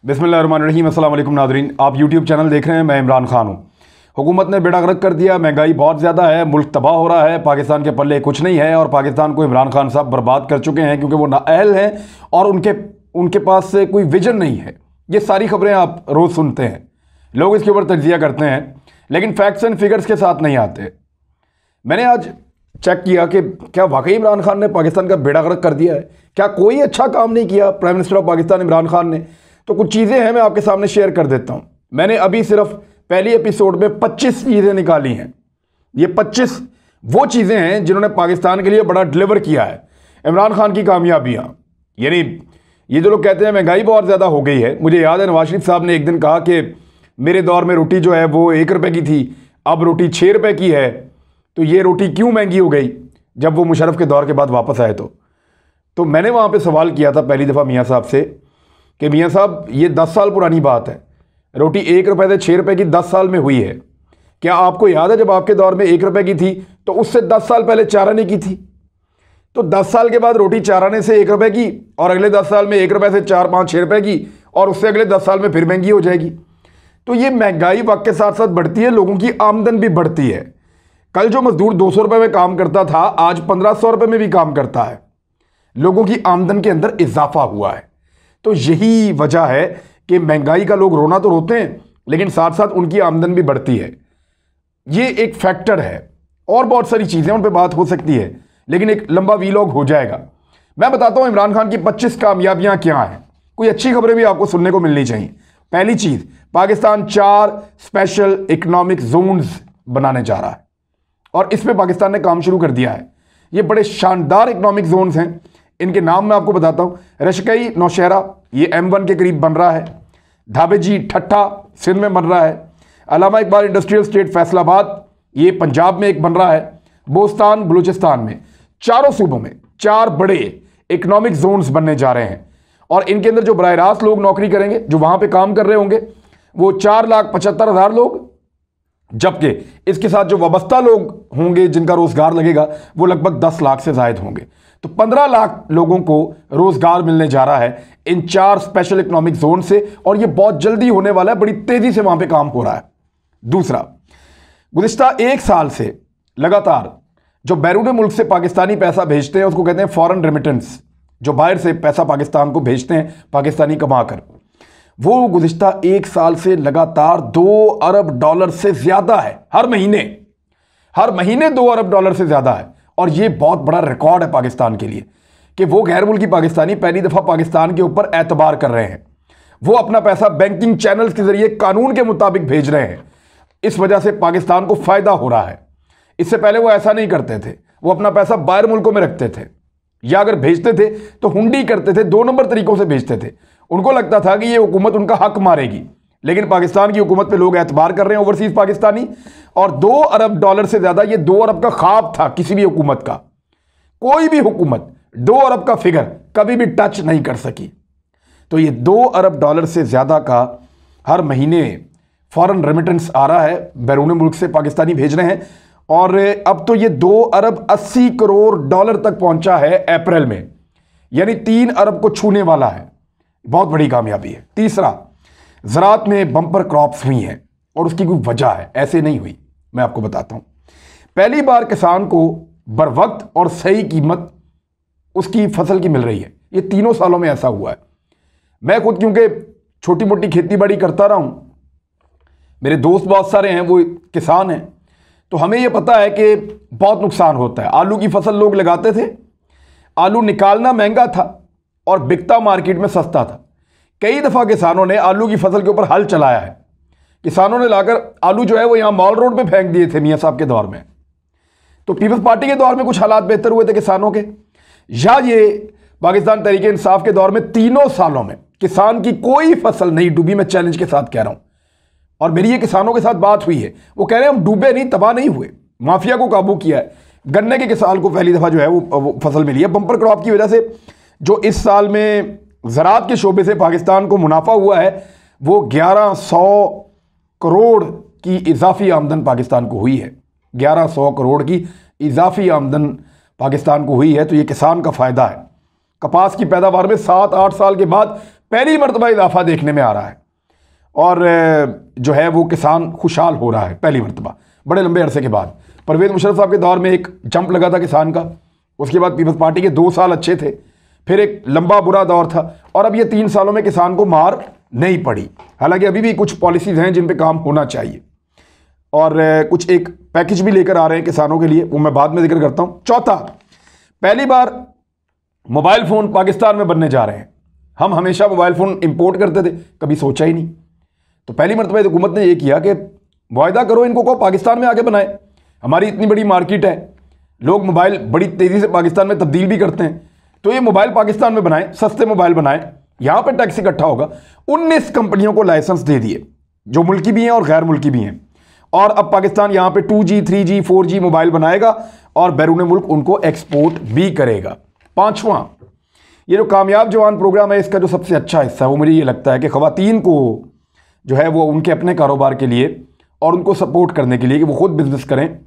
बिस्मिल्लाहिर्रहमानिर्रहीम। अस्सलाम वालेकुम नाज़रीन, आप यूट्यूब चैनल देख रहे हैं। मैं इमरान खान हूँ। हुकूमत ने बेड़ा गर्क कर दिया, महंगाई बहुत ज़्यादा है, मुल्क तबाह हो रहा है, पाकिस्तान के पल्ले कुछ नहीं है और पाकिस्तान को इमरान खान साहब बर्बाद कर चुके हैं क्योंकि वो नाअहल हैं और उनके पास से कोई विजन नहीं है। ये सारी खबरें आप रोज़ सुनते हैं, लोग इसके ऊपर तज्जिया करते हैं लेकिन फैक्ट्स एंड फिगर्स के साथ नहीं आते। मैंने आज चेक किया कि क्या वाकई इमरान खान ने पाकिस्तान का बेड़ा गर्क कर दिया है, क्या कोई अच्छा काम नहीं किया prime minister of Pakistan Imran Khan ने। तो कुछ चीज़ें हैं, मैं आपके सामने शेयर कर देता हूँ। मैंने अभी सिर्फ पहली एपिसोड में 25 चीज़ें निकाली हैं। ये 25 वो चीज़ें हैं जिन्होंने पाकिस्तान के लिए बड़ा डिलीवर किया है। इमरान खान की कामयाबियाँ, यानी ये जो लोग कहते हैं महंगाई बहुत ज़्यादा हो गई है, मुझे याद है नवाज शरीफ साहब ने एक दिन कहा कि मेरे दौर में रोटी जो है वो 1 रुपये की थी, अब रोटी 6 रुपये की है। तो ये रोटी क्यों महंगी हो गई जब वो मुशर्रफ के दौर के बाद वापस आए। तो मैंने वहाँ पे सवाल किया था पहली दफ़ा मियाँ साहब से कि मियाँ साहब ये 10 साल पुरानी बात है, रोटी 1 रुपये से 6 रुपये की 10 साल में हुई है। क्या आपको याद है जब आपके दौर में 1 रुपये की थी तो उससे 10 साल पहले 4 आने की थी। तो 10 साल के बाद रोटी 4 आने से 1 रुपये की और अगले 10 साल में 1 रुपये से 4, 5, 6 रुपये की और उससे अगले 10 साल में फिर महंगी हो जाएगी। तो ये महंगाई वक्त के साथ साथ बढ़ती है, लोगों की आमदन भी बढ़ती है। कल जो मजदूर 200 रुपये में काम करता था आज 1500 रुपये में भी काम करता है। लोगों की आमदन के अंदर इजाफा हुआ है। तो यही वजह है कि महंगाई का लोग रोना तो रोते हैं लेकिन साथ साथ उनकी आमदन भी बढ़ती है। ये एक फैक्टर है और बहुत सारी चीज़ें उन पर बात हो सकती है लेकिन एक लंबा वीलॉग हो जाएगा। मैं बताता हूँ इमरान खान की 25 कामयाबियाँ क्या हैं। कोई अच्छी खबरें भी आपको सुनने को मिलनी चाहिए। पहली चीज़, पाकिस्तान 4 स्पेशल इकोनॉमिक जोन्स बनाने जा रहा है और इसमें पाकिस्तान ने काम शुरू कर दिया है। ये बड़े शानदार इकोनॉमिक जोन्स हैं। इनके नाम मैं आपको बताता हूँ। रशकई नौशहरा ये M1 के करीब बन रहा है। धाबेजी ठट्ठा सिंध में बन रहा है। अल्लामा इकबाल इंडस्ट्रियल स्टेट फैसलाबाद ये पंजाब में एक बन रहा है। बोस्तान बलूचिस्तान में, चारों सूबों में 4 बड़े इकोनॉमिक जोन्स बनने जा रहे हैं और इनके अंदर जो बराह रास्त लोग नौकरी करेंगे, जो वहाँ पर काम कर रहे होंगे, वो 4,75,000 लोग, जबकि इसके साथ जो वाबस्ता लोग होंगे जिनका रोजगार लगेगा वो लगभग 10 लाख से जायद होंगे। तो 15 लाख लोगों को रोजगार मिलने जा रहा है इन 4 स्पेशल इकोनॉमिक जोन से और ये बहुत जल्दी होने वाला है, बड़ी तेजी से वहां पे काम हो रहा है। दूसरा, गुज़िश्ता 1 साल से लगातार जो बैरून मुल्क से पाकिस्तानी पैसा भेजते हैं उसको कहते हैं फॉरेन रेमिटेंस। जो बाहर से पैसा पाकिस्तान को भेजते हैं पाकिस्तानी कमाकर, वो गुज़िश्ता 1 साल से लगातार $2 अरब से ज्यादा है। हर महीने $2 अरब से ज्यादा है और ये बहुत बड़ा रिकॉर्ड है पाकिस्तान के लिए कि वो गैर मुल्की पाकिस्तानी पहली दफा पाकिस्तान के ऊपर एतबार कर रहे हैं। वो अपना पैसा बैंकिंग चैनल्स के जरिए कानून के मुताबिक भेज रहे हैं। इस वजह से पाकिस्तान को फायदा हो रहा है। इससे पहले वो ऐसा नहीं करते थे, वो अपना पैसा बाहर मुल्कों में रखते थे या अगर भेजते थे तो हुंडी करते थे, 2 नंबर तरीकों से भेजते थे। उनको लगता था कि ये हुकूमत उनका हक मारेगी, लेकिन पाकिस्तान की हुकूमत पे लोग एतबार कर रहे हैं ओवरसीज पाकिस्तानी। और $2 अरब से ज्यादा, ये 2 अरब का ख्वाब था किसी भी हुकूमत का। कोई भी हुकूमत 2 अरब का फिगर कभी भी टच नहीं कर सकी। तो ये $2 अरब से ज्यादा का हर महीने फॉरेन रेमिटेंस आ रहा है, बैरून मुल्क से पाकिस्तानी भेज रहे हैं और अब तो ये $2 अरब 80 करोड़ तक पहुंचा है अप्रैल में, यानी 3 अरब को छूने वाला है। बहुत बड़ी कामयाबी है। तीसरा, ज़राअत में बम्पर क्रॉप्स हुई हैं और उसकी कोई वजह है, ऐसे नहीं हुई, मैं आपको बताता हूं। पहली बार किसान को बर वक्त और सही कीमत उसकी फसल की मिल रही है। ये 3 सालों में ऐसा हुआ है। मैं खुद क्योंकि छोटी मोटी खेती बाड़ी करता रहा हूं, मेरे दोस्त बहुत सारे हैं वो किसान हैं, तो हमें यह पता है कि बहुत नुकसान होता है। आलू की फसल लोग लगाते थे, आलू निकालना महंगा था और बिकता मार्केट में सस्ता था। कई दफ़ा किसानों ने आलू की फसल के ऊपर हल चलाया है। किसानों ने लाकर आलू जो है वो यहाँ मॉल रोड पे फेंक दिए थे मियाँ साहब के दौर में। तो पीपल्स पार्टी के दौर में कुछ हालात बेहतर हुए थे किसानों के, या ये पाकिस्तान तहरीक इंसाफ के दौर में 3 सालों में किसान की कोई फसल नहीं डूबी। मैं चैलेंज के साथ कह रहा हूँ और मेरी ये किसानों के साथ बात हुई है, वो कह रहे हैं हम डूबे नहीं, तबाह नहीं हुए, माफिया को काबू किया है। गन्ने के किसान को पहली दफ़ा जो है वो फसल मिली है। बम्पर क्रॉप की वजह से जो इस साल में ज़राअत के शोबे से पाकिस्तान को मुनाफा हुआ है वो 1100 करोड़ की इजाफी आमदन पाकिस्तान को हुई है। 1100 करोड़ की इजाफी आमदन पाकिस्तान को हुई है। तो ये किसान का फ़ायदा है। कपास की पैदावार में 7-8 साल के बाद पहली मरतबा इजाफा देखने में आ रहा है और जो है वो किसान खुशहाल हो रहा है पहली मरतबा बड़े लंबे अरसे के बाद। परवेज़ मुशर्रफ साहब के दौर में एक जंप लगा था किसान का, उसके बाद पीपल्स पार्टी के 2 साल अच्छे थे, फिर एक लंबा बुरा दौर था और अब ये 3 सालों में किसान को मार नहीं पड़ी। हालांकि अभी भी कुछ पॉलिसीज़ हैं जिन पे काम होना चाहिए और कुछ एक पैकेज भी लेकर आ रहे हैं किसानों के लिए, वो मैं बाद में जिक्र करता हूँ। चौथा, पहली बार मोबाइल फ़ोन पाकिस्तान में बनने जा रहे हैं। हम हमेशा मोबाइल फ़ोन इंपोर्ट करते थे, कभी सोचा ही नहीं। तो पहली मरतबा हुकूमत ने यह किया कि वायदा करो इनको, को पाकिस्तान में आके बनाए, हमारी इतनी बड़ी मार्केट है, लोग मोबाइल बड़ी तेज़ी से पाकिस्तान में तब्दील भी करते हैं, तो ये मोबाइल पाकिस्तान में बनाएं, सस्ते मोबाइल बनाएं, यहाँ पे टैक्स इकट्ठा होगा। 19 कंपनियों को लाइसेंस दे दिए, जो मुल्की भी हैं और गैर मुल्की भी हैं, और अब पाकिस्तान यहाँ पे 2G 3G 4G मोबाइल बनाएगा और बैरून मुल्क उनको एक्सपोर्ट भी करेगा। पांचवा, ये जो कामयाब जवान प्रोग्राम है, इसका जो सबसे अच्छा हिस्सा है वो मुझे ये लगता है कि ख़वातीन को जो है वो उनके अपने कारोबार के लिए और उनको सपोर्ट करने के लिए कि वो खुद बिजनेस करें,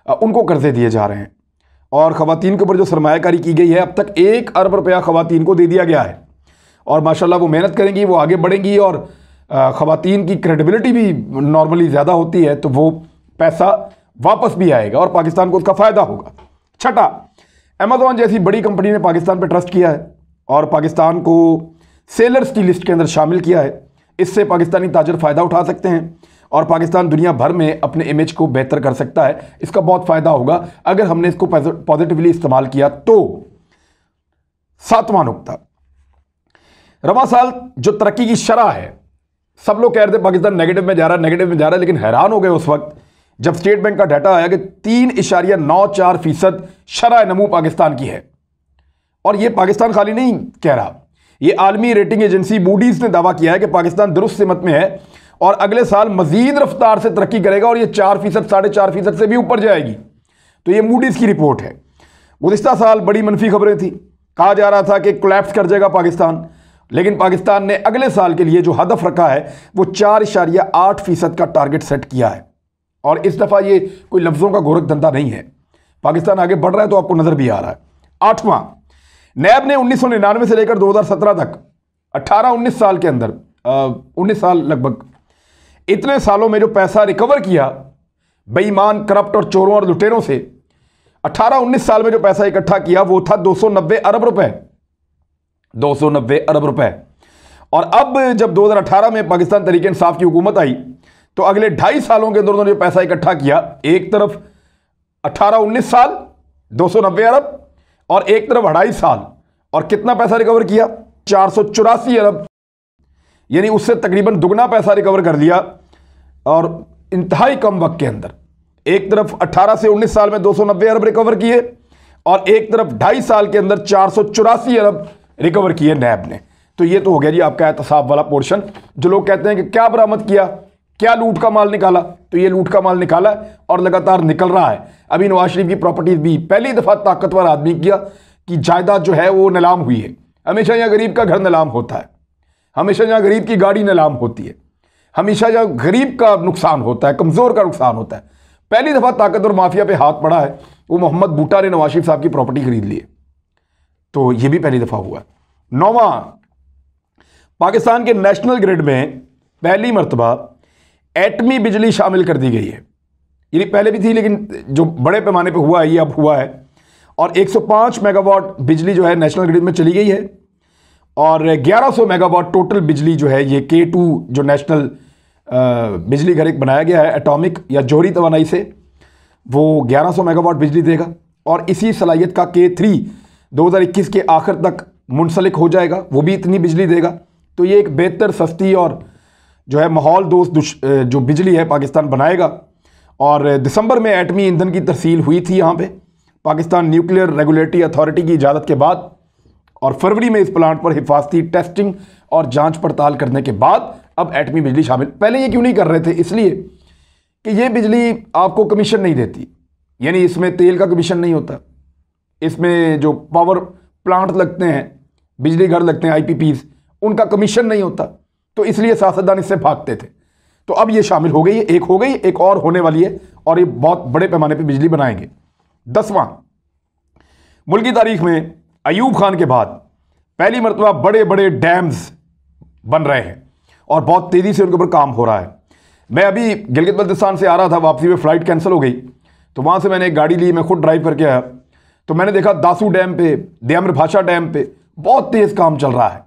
उनको कर्जे दिए जा रहे हैं और ख़वातीन के ऊपर जो सरमायाकारी की गई है, अब तक 1 अरब रुपया ख़वातीन को दे दिया गया है और माशाल्लाह वो मेहनत करेंगी, वो आगे बढ़ेंगी और ख़वातीन की क्रेडिबिलिटी भी नॉर्मली ज़्यादा होती है, तो वो पैसा वापस भी आएगा और पाकिस्तान को उसका फ़ायदा होगा। छठा, अमेज़ॉन जैसी बड़ी कंपनी ने पाकिस्तान पर ट्रस्ट किया है और पाकिस्तान को सेलर्स की लिस्ट के अंदर शामिल किया है। इससे पाकिस्तानी ताजर फ़ायदा उठा सकते हैं और पाकिस्तान दुनिया भर में अपने इमेज को बेहतर कर सकता है। इसका बहुत फ़ायदा होगा अगर हमने इसको पॉजिटिवली इस्तेमाल किया तो। सातवां नुक्ता, रवां साल जो तरक्की की शरह है, सब लोग कह रहे थे पाकिस्तान नेगेटिव में जा रहा है, नेगेटिव में जा रहा है, लेकिन हैरान हो गए उस वक्त जब स्टेट बैंक का डाटा आया कि 3.94% शरह नमू पाकिस्तान की है। और यह पाकिस्तान खाली नहीं कह रहा, यह आलमी रेटिंग एजेंसी मूडीज ने दावा किया है कि पाकिस्तान दुरुस्त सिमत में है और अगले साल मजीद रफ्तार से तरक्की करेगा और यह 4%, 4.5% से भी ऊपर जाएगी। तो यह मूडीज की रिपोर्ट है। गुज़िश्ता साल बड़ी मनफी खबरें थी, कहा जा रहा था कि कोलैप्स कर जाएगा पाकिस्तान, लेकिन पाकिस्तान ने अगले साल के लिए जो हदफ रखा है वो 4.8% का टारगेट सेट किया है और इस दफ़ा ये कोई लफ्ज़ों का गोरख धंधा नहीं है, पाकिस्तान आगे बढ़ रहा है, तो आपको नज़र भी आ रहा है। आठवां, नैब ने 1999 से लेकर 2017 तक 18-19 साल के अंदर 19 साल लगभग, इतने सालों में जो पैसा रिकवर किया बेईमान, करप्ट और चोरों और लुटेरों से, 18-19 साल में जो पैसा इकट्ठा किया वो था 290 अरब रुपए, 290 अरब रुपए। और अब जब 2018 में पाकिस्तान तहरीक इंसाफ की हुकूमत आई तो अगले 2.5 सालों के अंदर उन्होंने जो पैसा इकट्ठा किया, एक तरफ 18-19 साल 290 अरब और एक तरफ 2.5 साल, और कितना पैसा रिकवर किया, 484 अरब, यानी उससे तकरीबन दुगना पैसा रिकवर कर लिया और इंतहाई कम वक्त के अंदर। एक तरफ 18 से 19 साल में 290 अरब रिकवर किए और एक तरफ 2.5 साल के अंदर 484 अरब रिकवर किए नैब ने। तो ये तो हो गया जी आपका एहतसाब वाला पोर्शन। जो लोग कहते हैं कि क्या बरामद किया, क्या लूट का माल निकाला, तो ये लूट का माल निकाला और लगातार निकल रहा है। अभी नवाज शरीफ की प्रॉपर्टीज भी पहली दफ़ा ताकतवर आदमी किया कि जायदाद जो है वो नीलाम हुई है। हमेशा यहाँ गरीब का घर नीलाम होता है, हमेशा यहाँ गरीब की गाड़ी नीलाम होती है, हमेशा यहाँ गरीब का नुकसान होता है, कमज़ोर का नुकसान होता है। पहली दफ़ा ताकतवर माफिया पे हाथ पड़ा है, वो मोहम्मद बूटा ने नवाज शरीफ साहब की प्रॉपर्टी खरीद ली है, तो ये भी पहली दफ़ा हुआ है। नौवां, पाकिस्तान के नेशनल ग्रिड में पहली मरतबा एटमी बिजली शामिल कर दी गई है। ये पहले भी थी लेकिन जो बड़े पैमाने पे हुआ है ये अब हुआ है और 105 मेगावाट बिजली जो है नेशनल ग्रिड में चली गई है और 1100 मेगावाट टोटल बिजली जो है ये K2 जो नेशनल बिजली घर एक बनाया गया है एटॉमिक या जोहरी तवानाई से, वो 1100 मेगावाट बिजली देगा और इसी सलाहियत का K3 2021 के आखिर तक मुंसलिक हो जाएगा, वो भी इतनी बिजली देगा। तो ये एक बेहतर, सस्ती और जो है माहौल दोस्त जो बिजली है पाकिस्तान बनाएगा। और दिसंबर में एटमी ईंधन की तरसील हुई थी यहाँ पे पाकिस्तान न्यूक्लियर रेगुलेटरी अथॉरिटी की इजाज़त के बाद, और फरवरी में इस प्लांट पर हिफाजती टेस्टिंग और जांच पड़ताल करने के बाद अब एटमी बिजली शामिल। पहले ये क्यों नहीं कर रहे थे, इसलिए कि ये बिजली आपको कमीशन नहीं देती, यानी इसमें तेल का कमीशन नहीं होता, इसमें जो पावर प्लांट लगते हैं, बिजली घर लगते हैं IPPs, उनका कमीशन नहीं होता, तो इसलिए सियासतदान इससे भागते थे। तो अब ये शामिल हो गई है, एक हो गई, एक और होने वाली है और ये बहुत बड़े पैमाने पे बिजली बनाएंगे। 10वां, मुल्क की तारीख में अयूब खान के बाद पहली मरतबा बड़े बड़े डैम्स बन रहे हैं और बहुत तेज़ी से उनके ऊपर काम हो रहा है। मैं अभी गिलगित बल्तिस्तान से आ रहा था, वापसी में फ़्लाइट कैंसिल हो गई, तो वहाँ से मैंने एक गाड़ी ली, मैं खुद ड्राइव करके आया, तो मैंने देखा दासू डैम पे, देम्र भाषा डैम पे बहुत तेज़ काम चल रहा है।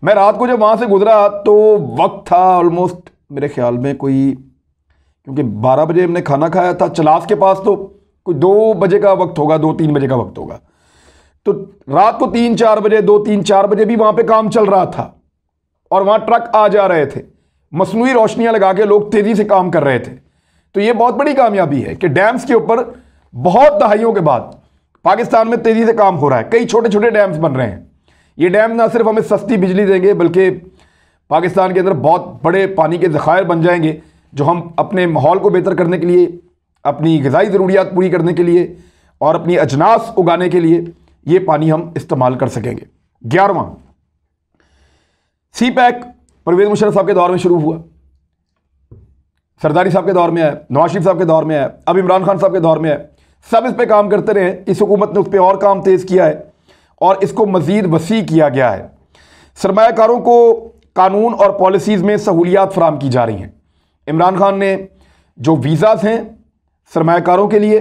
मैं रात को जब वहाँ से गुजरा तो वक्त था ऑलमोस्ट मेरे ख्याल में कोई, क्योंकि 12 बजे हमने खाना खाया था, चलास के पास, तो कोई 2 बजे का वक्त होगा, 2-3 बजे का वक्त होगा। तो रात को 3-4 बजे, 2-3-4 बजे भी वहाँ पे काम चल रहा था और वहाँ ट्रक आ जा रहे थे, मसनूई रोशनियाँ लगा के लोग तेज़ी से काम कर रहे थे। तो ये बहुत बड़ी कामयाबी है कि डैम्स के ऊपर बहुत दहाइयों के बाद पाकिस्तान में तेज़ी से काम हो रहा है। कई छोटे छोटे डैम्स बन रहे हैं। ये डैम ना सिर्फ हमें सस्ती बिजली देंगे, बल्कि पाकिस्तान के अंदर बहुत बड़े पानी के ज़खायर बन जाएंगे, जो हम अपने माहौल को बेहतर करने के लिए, अपनी ग़िज़ाई ज़रूरियात पूरी करने के लिए और अपनी अजनास उगाने के लिए ये पानी हम इस्तेमाल कर सकेंगे। 11वां सी पैक परवेज़ मुशर्रफ साहब के दौर में शुरू हुआ, सरदारी साहब के दौर में आया, नवाज शरीफ साहब के दौर में आया, अब इमरान खान साहब के दौर में आया। सब इस पर काम करते रहे। इस हुकूमत ने उस पर और काम तेज़ किया है और इसको मज़ीद वसी किया गया है। सरमायाकारों को कानून और पॉलिसीज़ में सहूलियात फराम की जा रही हैं। इमरान खान ने जो वीज़ाज़ हैं सरमायाकारों के लिए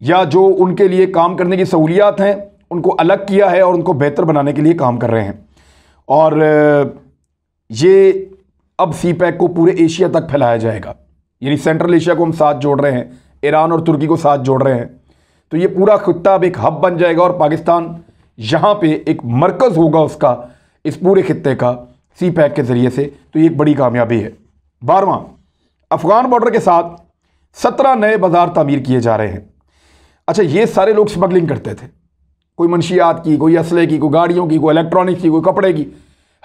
या जो उनके लिए काम करने की सहूलियात हैं उनको अलग किया है और उनको बेहतर बनाने के लिए काम कर रहे हैं। और ये अब सी पैक को पूरे एशिया तक फैलाया जाएगा, यानी सेंट्रल एशिया को हम साथ जोड़ रहे हैं, ईरान और तुर्की को साथ जोड़ रहे हैं। तो ये पूरा खित्ता अब एक हब बन जाएगा और पाकिस्तान यहाँ पे एक मरकज़ होगा उसका, इस पूरे खित्ते का, सी पैक के ज़रिए से। तो ये एक बड़ी कामयाबी है। 12वां, अफ़गान बॉर्डर के साथ 17 नए बाज़ार तामीर किए जा रहे हैं। अच्छा, ये सारे लोग स्मगलिंग करते थे, कोई मंशियात की, कोई असले की, कोई गाड़ियों की, कोई इलेक्ट्रॉनिक्स की, कोई कपड़े की,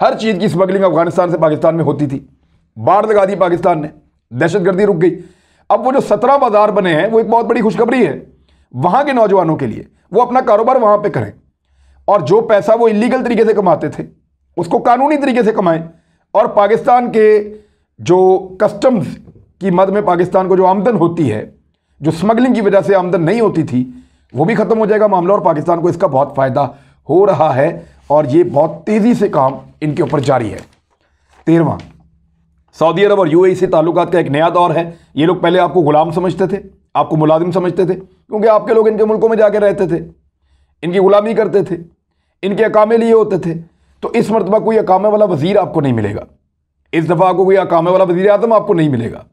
हर चीज़ की स्मगलिंग अफगानिस्तान से पाकिस्तान में होती थी। बाढ़ लगा दी पाकिस्तान ने, दहशतगर्दी रुक गई। अब वो जो 17 बाज़ार बने हैं वो एक बहुत बड़ी खुशखबरी है वहाँ के नौजवानों के लिए। वो अपना कारोबार वहाँ पे करें और जो पैसा वो इलीगल तरीके से कमाते थे उसको कानूनी तरीके से कमाएं और पाकिस्तान के जो कस्टम्स की मद में पाकिस्तान को जो आमदन होती है, जो स्मगलिंग की वजह से आमदन नहीं होती थी, वो भी ख़त्म हो जाएगा मामला और पाकिस्तान को इसका बहुत फ़ायदा हो रहा है और ये बहुत तेज़ी से काम इनके ऊपर जारी है। 13वां, सऊदी अरब और यूएई से ताल्लुकात का एक नया दौर है। ये लोग पहले आपको गुलाम समझते थे, आपको मुलाजिम समझते थे, क्योंकि आपके लोग इनके मुल्कों में जाके रहते थे, इनकी गुलामी करते थे, इनके अकामे लिए होते थे। तो इस मरतबा कोई अकामे वाला वज़ीर आपको नहीं मिलेगा, इस दफ़ा आपको कोई अकामे वाला वज़ीर आज़म आपको नहीं मिलेगा।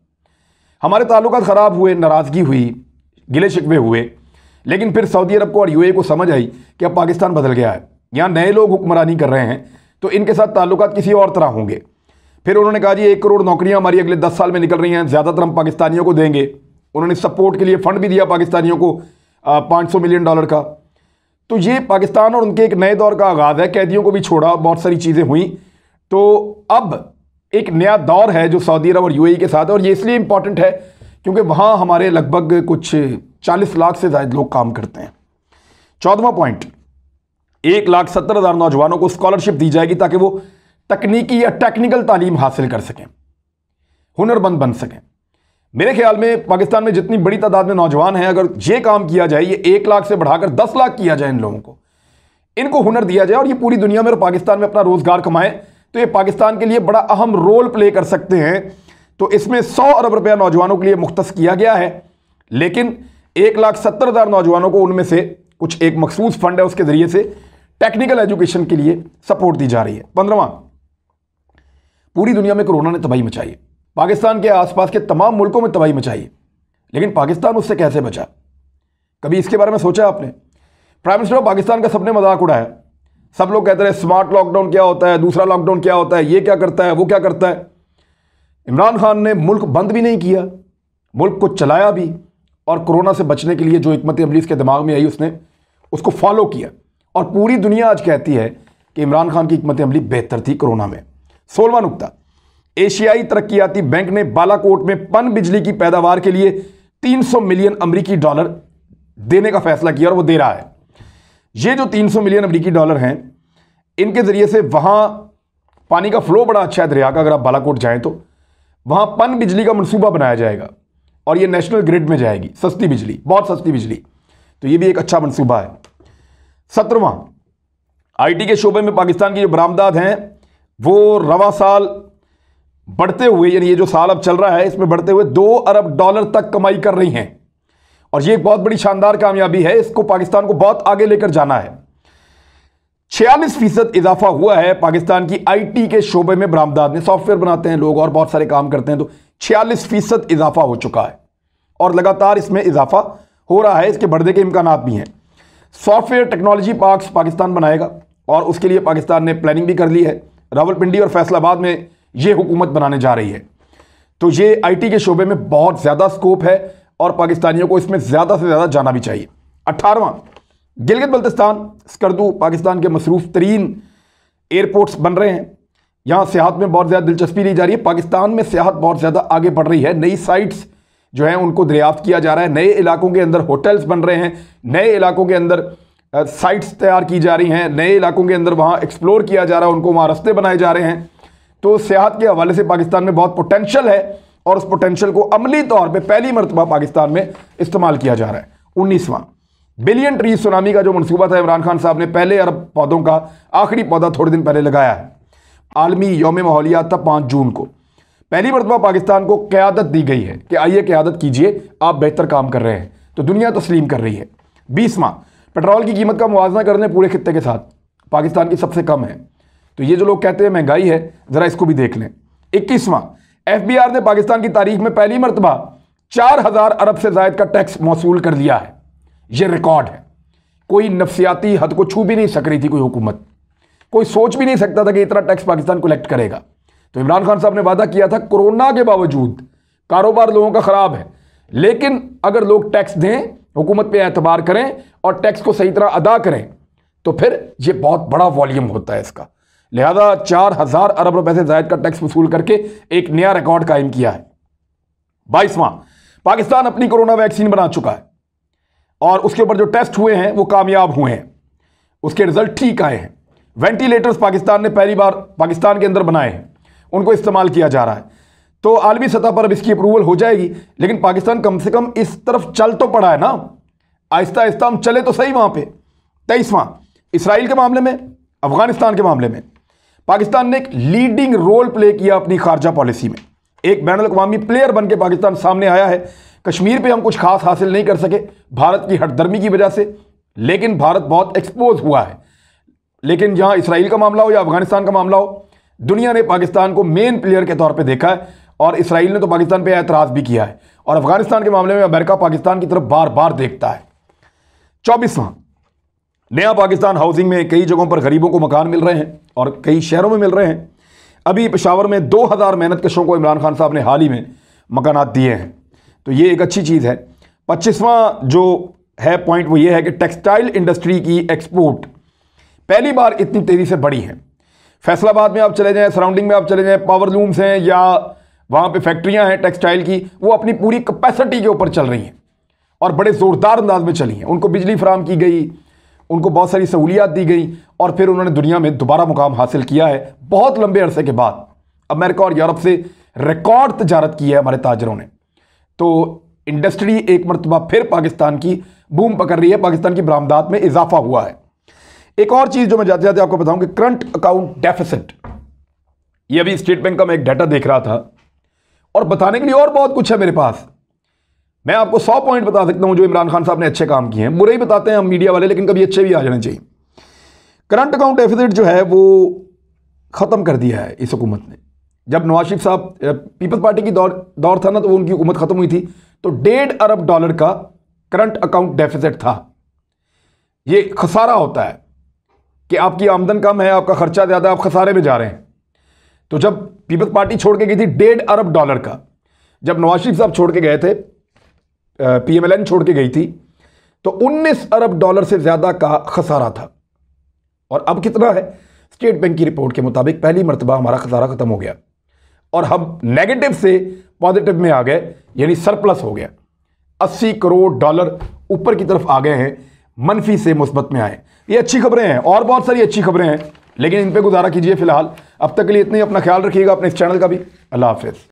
हमारे ताल्लुकात ख़राब हुए, नाराज़गी हुई, गिले शिकवे हुए, लेकिन फिर सऊदी अरब को और यूएई को समझ आई कि अब पाकिस्तान बदल गया है, यहाँ नए लोग हुक्मरानी कर रहे हैं, तो इनके साथ ताल्लुकात किसी और तरह होंगे। फिर उन्होंने कहा जी 1 करोड़ नौकरियां हमारी अगले 10 साल में निकल रही हैं, ज़्यादातर हम पाकिस्तानियों को देंगे। उन्होंने सपोर्ट के लिए फ़ंड भी दिया पाकिस्तानियों को $500 मिलियन का। तो ये पाकिस्तान और उनके एक नए दौर का आगाज़ है। कैदियों को भी छोड़ा, बहुत सारी चीज़ें हुई। तो अब एक नया दौर है जो सऊदी अरब और यूएई के साथ है और ये इसलिए इंपॉर्टेंट है क्योंकि वहाँ हमारे लगभग कुछ 40 लाख से ज़्यादा लोग काम करते हैं। 14वां पॉइंट, 1,70,000 नौजवानों को स्कॉलरशिप दी जाएगी ताकि वो तकनीकी या टेक्निकल तालीम हासिल कर सकें, हुनरमंद बन सकें। मेरे ख्याल में पाकिस्तान में जितनी बड़ी तादाद में नौजवान हैं, अगर ये काम किया जाए, ये 1 लाख से बढ़ाकर 10 लाख किया जाए, इन लोगों को, इनको हुनर दिया जाए और ये पूरी दुनिया में और पाकिस्तान में अपना रोज़गार कमाएं, तो ये पाकिस्तान के लिए बड़ा अहम रोल प्ले कर सकते हैं। तो इसमें 100 अरब रुपया नौजवानों के लिए मुख्तस किया गया है, लेकिन 1,70,000 नौजवानों को उनमें से कुछ एक मखसूस फंड है उसके ज़रिए से टेक्निकल एजुकेशन के लिए सपोर्ट दी जा रही है। 15वां, पूरी दुनिया में कोरोना ने तबाही मचाई है, पाकिस्तान के आसपास के तमाम मुल्कों में तबाही मचाई है, लेकिन पाकिस्तान उससे कैसे बचा? कभी इसके बारे में सोचा आपने? प्राइम मिनिस्टर ऑफ पाकिस्तान का सबने मजाक उड़ाया। सब लोग कहते रहे स्मार्ट लॉकडाउन क्या होता है, दूसरा लॉकडाउन क्या होता है, ये क्या करता है, वो क्या करता है। इमरान खान ने मुल्क बंद भी नहीं किया, मुल्क को चलाया भी और कोरोना से बचने के लिए जो हिकमत अमली इसके दिमाग में आई उसने उसको फॉलो किया और पूरी दुनिया आज कहती है कि इमरान खान की हिकमत अमली बेहतर थी कोरोना में। 16वां नुकता, एशियाई तरक्याती बैंक ने बालाकोट में पन बिजली की पैदावार के लिए $300 मिलियन अमरीकी डॉलर देने का फैसला किया और वो दे रहा है। ये जो $300 मिलियन अमरीकी डॉलर हैं, इनके ज़रिए से वहाँ पानी का फ्लो बड़ा अच्छा है दरिया का। अगर आप बालाकोट जाएँ तो वहाँ पन बिजली का मनसूबा बनाया जाएगा और ये नेशनल ग्रिड में जाएगी, सस्ती बिजली, बहुत सस्ती बिजली। तो ये भी एक अच्छा मनसूबा है। 17वां, आईटी के शोबे में पाकिस्तान की जो बरामदात हैं वो रवा साल बढ़ते हुए, यानी ये जो साल अब चल रहा है इसमें बढ़ते हुए $2 अरब तक कमाई कर रही हैं। और ये एक बहुत बड़ी शानदार कामयाबी है, इसको पाकिस्तान को बहुत आगे लेकर जाना है। 46% इजाफा हुआ है पाकिस्तान की आईटी के शोबे में बरामदात में। सॉफ्टवेयर बनाते हैं लोग और बहुत सारे काम करते हैं, तो 46% इजाफा हो चुका है और लगातार इसमें इजाफा हो रहा है, इसके बढ़ने के इम्कानात भी हैं। सॉफ्टवेयर टेक्नोलॉजी पार्क्स पाकिस्तान बनाएगा और उसके लिए पाकिस्तान ने प्लानिंग भी कर ली है। रावलपिंडी और फैसलाबाद में ये हुकूमत बनाने जा रही है। तो ये आईटी के शोबे में बहुत ज़्यादा स्कोप है और पाकिस्तानियों को इसमें ज़्यादा से ज़्यादा जाना भी चाहिए। 18वां, गिलगित बल्तिस्तान स्कर्दू पाकिस्तान के मसरूफ़ तरीन एयरपोर्ट्स बन रहे हैं। यहाँ सियाहत में बहुत ज़्यादा दिलचस्पी ली जा रही है। पाकिस्तान में सियाहत बहुत ज़्यादा आगे बढ़ रही है। नई साइट्स जो हैं उनको दरियाफ्त किया जा रहा है। नए इलाकों के अंदर होटल्स बन रहे हैं, नए इलाकों के अंदर साइट्स तैयार की जा रही हैं, नए इलाकों के अंदर वहाँ एक्सप्लोर किया जा रहा है, उनको वहाँ रास्ते बनाए जा ररे हैं। तो सियाहत के हवाले से पाकिस्तान में बहुत पोटेंशियल है और उस पोटेंशियल को अमली तौर पे पहली मरतबा पाकिस्तान में इस्तेमाल किया जा रहा है। 19वां, बिलियन ट्री सुनामी का जो मनसूबा था, इमरान खान साहब ने पहले अरब पौधों का आखिरी पौधा थोड़े दिन पहले लगाया है। आलमी यौम माहौलियात था 5 जून को। पहली मरतबा पाकिस्तान को क़यादत दी गई है कि आइए क़यादत कीजिए, आप बेहतर काम कर रहे हैं, तो दुनिया तस्लीम कर रही है। 20वां, पेट्रोल की कीमत का मुवाजना करने पूरे खित्ते के साथ पाकिस्तान की सबसे कम है। तो ये जो लोग कहते हैं महंगाई है, ज़रा इसको भी देख लें। 21वां, FBR ने पाकिस्तान की तारीख में पहली मरतबा 4000 अरब से ज़ायद का टैक्स मौसूल कर लिया है। ये रिकॉर्ड है। कोई नफसियाती हद को छू भी नहीं सक रही थी कोई हुकूमत, कोई सोच भी नहीं सकता था कि इतना टैक्स पाकिस्तान कलेक्ट करेगा। तो इमरान खान साहब ने वादा किया था, कोरोना के बावजूद कारोबार लोगों का ख़राब है, लेकिन अगर लोग टैक्स दें, हुकूमत पे एतबार करें और टैक्स को सही तरह अदा करें, तो फिर ये बहुत बड़ा वॉल्यूम होता है इसका। लिहाजा 4000 अरब रुपए से ज़ायद का टैक्स वसूल करके एक नया रिकॉर्ड कायम किया है। 22वां, पाकिस्तान अपनी कोरोना वैक्सीन बना चुका है और उसके ऊपर जो टेस्ट हुए हैं वो कामयाब हुए हैं, उसके रिजल्ट ठीक आए हैं। वेंटिलेटर्स पाकिस्तान ने पहली बार पाकिस्तान के अंदर बनाए हैं, उनको इस्तेमाल किया जा रहा है। तो आलमी सतह पर अब इसकी अप्रूवल हो जाएगी, लेकिन पाकिस्तान कम से कम इस तरफ चल तो पड़ा है ना, आहिस्ता आहिस्ता हम चले तो सही वहां पे। 23वां, इसराइल के मामले में, अफगानिस्तान के मामले में पाकिस्तान ने एक लीडिंग रोल प्ले किया अपनी खारजा पॉलिसी में। एक बैनुल अक़वामी प्लेयर बन के पाकिस्तान सामने आया है। कश्मीर पे हम कुछ खास हासिल नहीं कर सके भारत की हठधर्मी की वजह से, लेकिन भारत बहुत एक्सपोज हुआ है। लेकिन जहां इसराइल का मामला हो या अफगानिस्तान का मामला हो, दुनिया ने पाकिस्तान को मेन प्लेयर के तौर पे देखा है और इसराइल ने तो पाकिस्तान पे एतराज़ भी किया है। और अफगानिस्तान के मामले में अमेरिका पाकिस्तान की तरफ बार बार देखता है। 24वां, नया पाकिस्तान हाउसिंग में कई जगहों पर गरीबों को मकान मिल रहे हैं और कई शहरों में मिल रहे हैं। अभी पेशावर में 2000 मेहनत कशों को इमरान खान साहब ने हाल ही में मकानात दिए हैं, तो ये एक अच्छी चीज़ है। 25वां जो है पॉइंट वो ये है कि टेक्सटाइल इंडस्ट्री की एक्सपोर्ट पहली बार इतनी तेज़ी से बढ़ी है। फैसलाबाद में आप चले जाएं, सराउंडिंग में आप चले जाएं, पावर लूम्स हैं या वहाँ पे फैक्ट्रियाँ हैं टेक्सटाइल की, वो अपनी पूरी कैपेसिटी के ऊपर चल रही हैं और बड़े ज़ोरदार अंदाज में चली हैं। उनको बिजली फराम की गई, उनको बहुत सारी सहूलियात दी गई और फिर उन्होंने दुनिया में दोबारा मुकाम हासिल किया है बहुत लंबे अरसे के बाद। अमेरिका और यूरोप से रिकॉर्ड तजारत की है हमारे ताजरों ने। तो इंडस्ट्री एक मरतबा फिर पाकिस्तान की बूम पकड़ रही है, पाकिस्तान की बरामदात में इजाफा हुआ है। एक और चीज़ जो मैं जाते जाते आपको बताऊं कि करंट अकाउंट डेफिसिट, ये अभी स्टेट बैंक का मैं एक डाटा देख रहा था और बताने के लिए और बहुत कुछ है मेरे पास। मैं आपको 100 पॉइंट बता सकता हूं जो इमरान खान साहब ने अच्छे काम किए हैं। बुरे ही बताते हैं हम मीडिया वाले, लेकिन कभी अच्छे भी आ जाने चाहिए। करंट अकाउंट डेफिसिट जो है वो ख़त्म कर दिया है इस हुकूमत ने। जब नवाज शरीफ साहब पीपल्स पार्टी की दौर था ना, तो वो उनकी हुकूमत ख़त्म हुई थी, तो $1.5 अरब का करंट अकाउंट डेफिसिट था। ये खसारा होता है कि आपकी आमदन कम है, आपका खर्चा ज़्यादा, आप खसारे में जा रहे हैं। तो जब पीपल्स पार्टी छोड़ के गई थी $1.5 अरब का, जब नवाज शरीफ साहब छोड़ के गए थे, PMLN छोड़ के गई थी, तो $19 अरब से ज़्यादा का खसारा था। और अब कितना है? स्टेट बैंक की रिपोर्ट के मुताबिक पहली मरतबा हमारा खसारा ख़त्म हो गया और हम नेगेटिव से पॉजिटिव में आ गए, यानी सरप्लस हो गया। $80 करोड़ ऊपर की तरफ आ गए हैं, मनफी से मुस्बत में आए। ये अच्छी खबरें हैं और बहुत सारी अच्छी खबरें हैं, लेकिन इन पे गुजारा कीजिए फिलहाल। अब तक के लिए इतनी, अपना ख्याल रखिएगा, अपने इस चैनल का भी। अल्लाह हाफिज़।